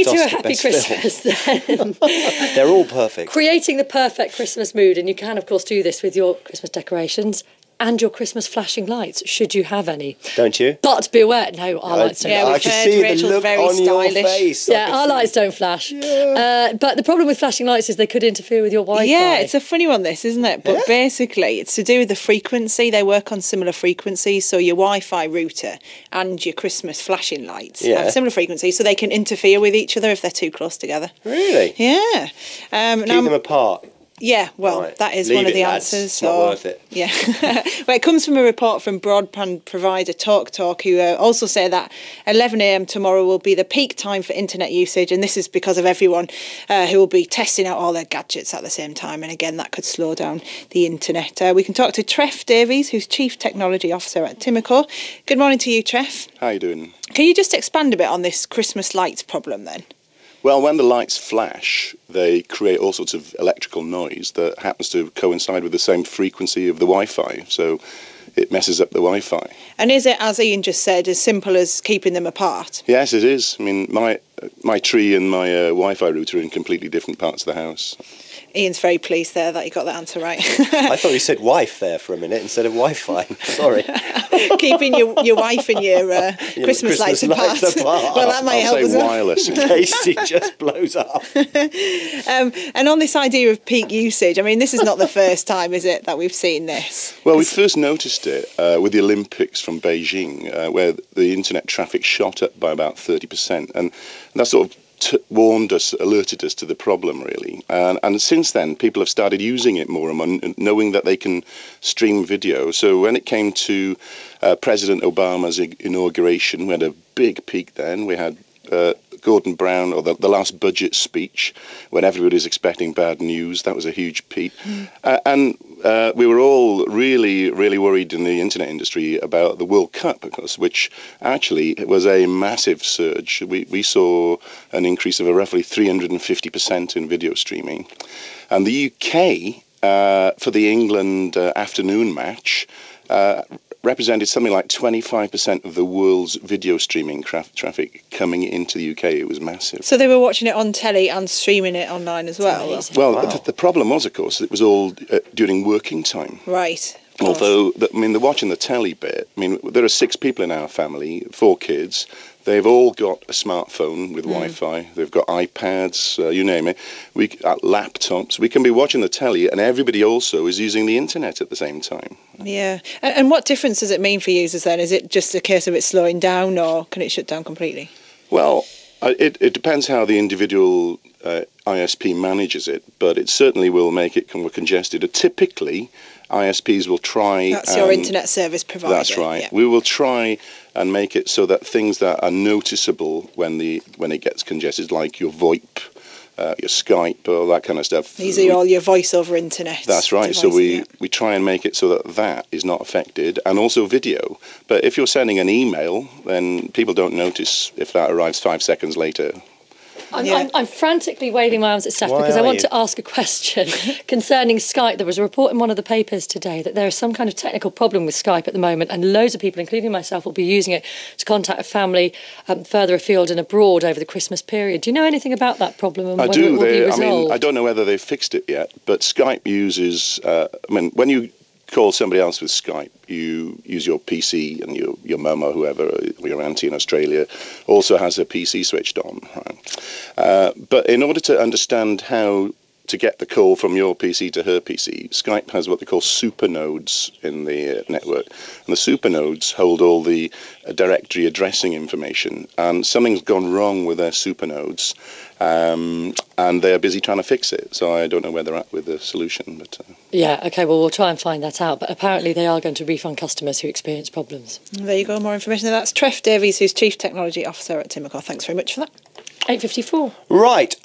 to a happy Christmas then. They're all perfect. Creating the perfect Christmas mood, and you can, of course, do this with your Christmas decorations and your Christmas flashing lights, should you have any. Don't you? But be aware, no, our lights don't Yeah, flash. I can see Rachel's the look very on your stylish. face. Yeah, our lights don't flash. Yeah. But the problem with flashing lights is they could interfere with your Wi-Fi. Yeah, it's a funny one, this, isn't it? But basically, it's to do with the frequency. They work on similar frequencies. So your Wi-Fi router and your Christmas flashing lights have similar frequencies, so they can interfere with each other if they're too close together. Really? Yeah. Keep them apart. Yeah, well, Right. that is Leave one of it, the lads. answers. It's not worth it. Yeah. Well, it comes from a report from broadband provider TalkTalk, who also say that 11 a.m. tomorrow will be the peak time for internet usage, and this is because of everyone who will be testing out all their gadgets at the same time, and again, that could slow down the internet. We can talk to Trefor Davies, who's Chief Technology Officer at Timico. Good morning to you, Treff. How are you doing? Can you just expand a bit on this Christmas lights problem then? Well, when the lights flash, they create all sorts of electrical noise that happens to coincide with the same frequency of the Wi-Fi. So it messes up the Wi-Fi. And is it, as Ian just said, as simple as keeping them apart? Yes, it is. I mean, my tree and my Wi-Fi router are in completely different parts of the house. Ian's very pleased there that he got that answer right. I thought you said wife there for a minute instead of Wi-Fi. Sorry. Keeping your wife and your Christmas lights apart. Well, that might help I'll as say well. wireless. In case it just blows up. And on this idea of peak usage, I mean, this is not the first time, is it, that we've seen this? Well, we first noticed it with the Olympics from Beijing, where the internet traffic shot up by about 30%. And that sort of warned us, alerted us to the problem, really. And since then, people have started using it more and more, knowing that they can stream video. So when it came to President Obama's inauguration, we had a big peak then. We had Gordon Brown, or the last budget speech, when everybody was expecting bad news. That was a huge peak. And we were all really, really worried in the internet industry about the World Cup, because which actually was a massive surge. We saw an increase of roughly 350% in video streaming. And the UK, for the England afternoon match, represented something like 25% of the world's video streaming traffic coming into the UK. It was massive. So they were watching it on telly and streaming it online as well? Well, wow. The problem was, of course, it was all during working time. Right. Although, the watching the telly bit, I mean, there are 6 people in our family, 4 kids. They've all got a smartphone with Wi-Fi. They've got iPads, you name it. Laptops. We can be watching the telly, and everybody also is using the internet at the same time. Yeah. And what difference does it mean for users then? Is it just a case of it slowing down, or can it shut down completely? Well, it depends how the individual ISP manages it, but it certainly will make it more congested. Typically, ISPs will try... That's your internet service provider. That's right. Yeah. We will try and make it so that things that are noticeable when it gets congested, like your VoIP, your Skype, all that kind of stuff. These are all your voice over internet. That's right. Devices, So we try and make it so that is not affected, and also video. But if you're sending an email, then people don't notice if that arrives 5 seconds later. I'm frantically waving my arms at Steph because I want to ask a question concerning Skype. There was a report in one of the papers today that there is some kind of technical problem with Skype at the moment, and loads of people, including myself, will be using it to contact a family further afield and abroad over the Christmas period. Do you know anything about that problem and whether it will be resolved? I don't know whether they've fixed it yet, but Skype uses... when you call somebody else with Skype, you use your PC, and your mum or whoever, or your auntie in Australia, also has a PC switched on. Right? But in order to understand how to get the call from your PC to her PC, Skype has what they call supernodes in the network. And the supernodes hold all the directory addressing information. And something's gone wrong with their supernodes, and they're busy trying to fix it. So I don't know where they're at with the solution. But yeah, OK, well, we'll try and find that out. But apparently they are going to refund customers who experience problems. There you go, more information. That's Trefor Davies, who's Chief Technology Officer at Timico. Thanks very much for that. 8:54. Right.